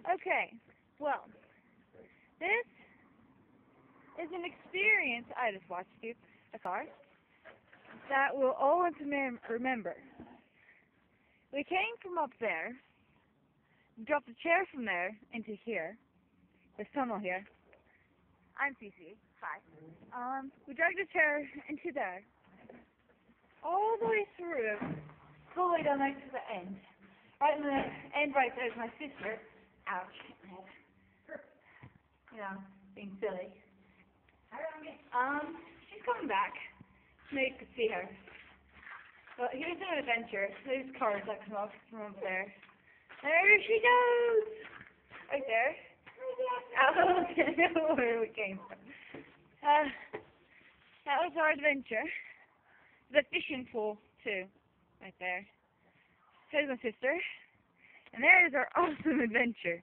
Okay, well, this is an experience I just watched you, a car, that we'll all remember. We came from up there, dropped a chair from there into here, this tunnel here. I'm Cece. Hi. We dragged a chair into there, all the way through, all the way down there to the end. Right in the end right there's my sister. Ouch. You know, being silly. She's coming back. So you can see her. But here's an adventure. There's cars that come up from up there. There she goes! Right there. Oh, where we came from. That was our adventure. The fishing pool, too. Right there. There's my sister. And there's our awesome adventure.